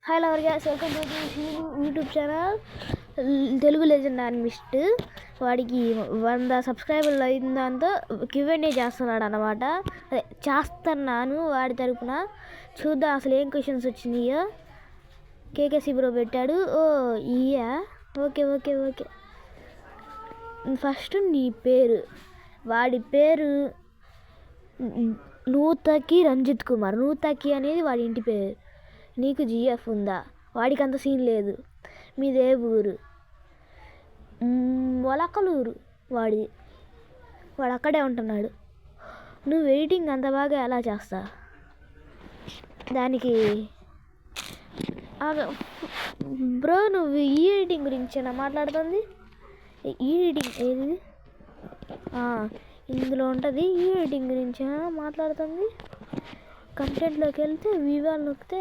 Hello guys, welcome to YouTube channel Telugu legend ఆర్మిస్ట్. వాడికి 100 సబ్స్క్రైబర్లు అయిన దాంతో Q&A చేస్తున్నాడు అన్నమాట. అదే చేస్తున్నాను వాడి తరపున. చూద్దాం అసలు ఏం క్వశ్చన్స్ వచ్చినాయో. కేకేసి బ్రో పెట్టాడు. ఇయా ఓకే ఓకే ఓకే. ఫస్ట్ నీ పేరు. వాడి పేరు నూతకి రంజిత్ కుమార్. నూతకి అనేది వాడి ఇంటి పేరు. నీకు జిఎఫ్ ఉందా? వాడికి అంత సీన్ లేదు. మీదే ఊరు? మొలకలూరు వాడిది. వాడు అక్కడే ఉంటున్నాడు. నువ్వు ఎడిటింగ్ అంత బాగా ఎలా చేస్తా? దానికి బ్రో నువ్వు ఈ ఎడిటింగ్ గురించేనా మాట్లాడుతుంది? ఈ ఎడిటింగ్ ఏది ఇందులో ఉంటుంది. ఈ ఎడిటింగ్ గురించేనా మాట్లాడుతుంది? కంటెంట్లోకి వెళ్తే వివాల్ నొక్కితే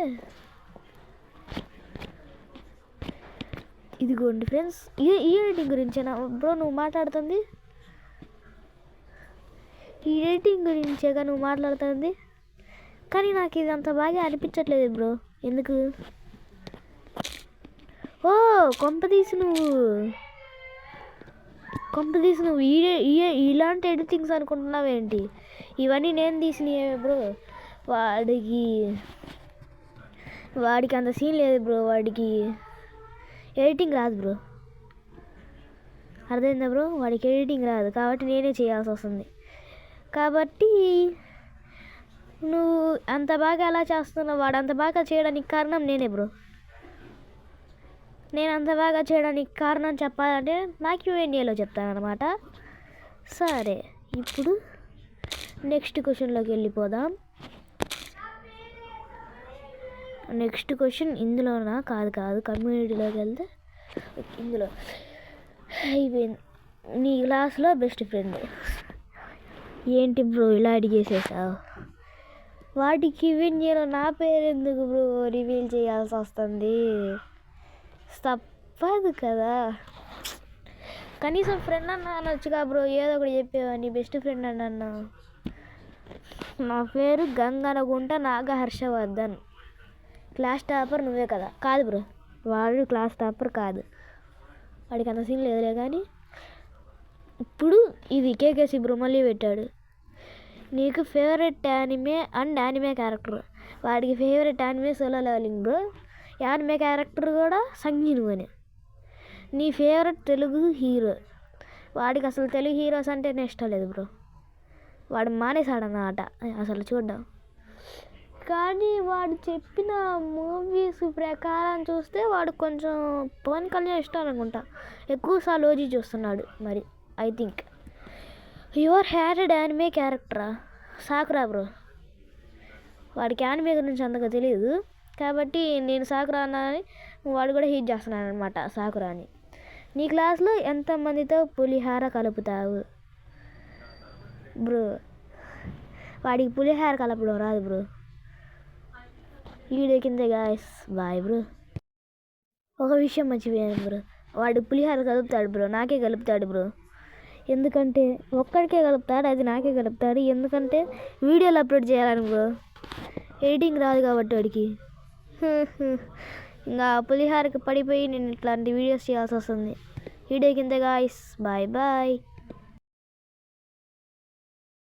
ఇదిగోండి ఫ్రెండ్స్, ఈ ఎడిటింగ్ గురించేనా బ్రో నువ్వు మాట్లాడుతుంది? ఈ ఎడిటింగ్ గురించేగా నువ్వు మాట్లాడుతుంది. కానీ నాకు ఇది అంత బాగా అనిపించట్లేదు బ్రో. ఎందుకు? కొంపదీసి నువ్వు ఇలాంటి ఎడిటింగ్స్ అనుకుంటున్నావేంటి? ఇవన్నీ నేను తీసినవే బ్రో. వాడికి అంత సీన్ లేదు బ్రో. వాడికి ఎడిటింగ్ రాదు బ్రో. అర్థమైందా బ్రో? వాడికి ఎడిటింగ్ రాదు కాబట్టి నేనే చేయాల్సి వస్తుంది. కాబట్టి నువ్వు అంత బాగా ఎలా చేస్తున్నావు? వాడు అంత బాగా చేయడానికి కారణం నేనే బ్రో. నేను అంత బాగా చేయడానికి కారణం చెప్పాలంటే నా Q&Aలో చెప్తానమాట. సరే, ఇప్పుడు నెక్స్ట్ క్వశ్చన్లోకి వెళ్ళిపోదాం. నెక్స్ట్ క్వశ్చన్ ఇందులోనా? కాదు కమ్యూనిటీలోకి వెళ్తే ఇందులో అయిపోయింది. నీ క్లాస్లో బెస్ట్ ఫ్రెండ్ ఏంటి బ్రో ఇలా అడిగేసేసావు? వాటికి Q&Aలో నా పేరు ఎందుకు బ్రో రివీల్ చేయాల్సి వస్తుంది? తప్పదు కదా. కనీసం ఫ్రెండ్ అన్న అనొచ్చుగా బ్రో. ఏదో ఒకటి చెప్పేవాడిని. బెస్ట్ ఫ్రెండ్ అన్న. నా పేరు గంగనగుంట నాగహర్షవర్ధన్. క్లాస్ టాపర్ నువ్వే కదా? కాదు బ్రో, వాడు క్లాస్ టాపర్ కాదు. వాడికి అంత సీన్ లేదులే. కానీ ఇప్పుడు ఇది కేకేసి బ్రో మళ్ళీ పెట్టాడు. నీకు favourite anime and anime character. వాడికి favourite anime Solo Leveling bro. Anime character కూడా సంగీను అని. నీ ఫేవరెట్ తెలుగు హీరో. వాడికి అసలు తెలుగు హీరోస్ అంటేనే ఇష్టం లేదు బ్రో. వాడు మానేశాడన్నమాట అసలు చూడ్డం. కానీ వాడు చెప్పిన మూవీస్ ప్రకారం చూస్తే వాడు కొంచెం పవన్ కళ్యాణ్ ఇష్టం అనుకుంటా. ఎక్కువసార్లు ఓజీ చూస్తున్నాడు మరి. I think your hated anime క్యారెక్టరా? Sakura bro. వాడికి యానిమే గురించి అంతగా తెలియదు కాబట్టి నేను సాకురా అన్నాని వాడు కూడా హీట్ చేస్తున్నాడు అనమాట సాకురా అని. నీ క్లాస్లో ఎంతమందితో పులిహార కలుపుతావు బ్రో? వాడికి పులిహార కలపడం రాదు బ్రో. వీడియో కింద గాయస్ బాయ్ బ్రో. ఒక విషయం మర్చిపోయాను బ్రో. వాడు పులిహార కలుపుతాడు బ్రో. నాకే కలుపుతాడు బ్రో. ఎందుకంటే ఒక్కడికే కలుపుతాడు, అది నాకే కలుపుతాడు. ఎందుకంటే వీడియోలు అప్లోడ్ చేయాలని బ్రో. ఎడిటింగ్ రాదు కాబట్టి వాడికి. ఇంకా పులిహారకి పడిపోయి నేను ఇట్లాంటి వీడియోస్ చేయాల్సి వస్తుంది. వీడియో కింద గాయస్ బాయ్ బాయ్.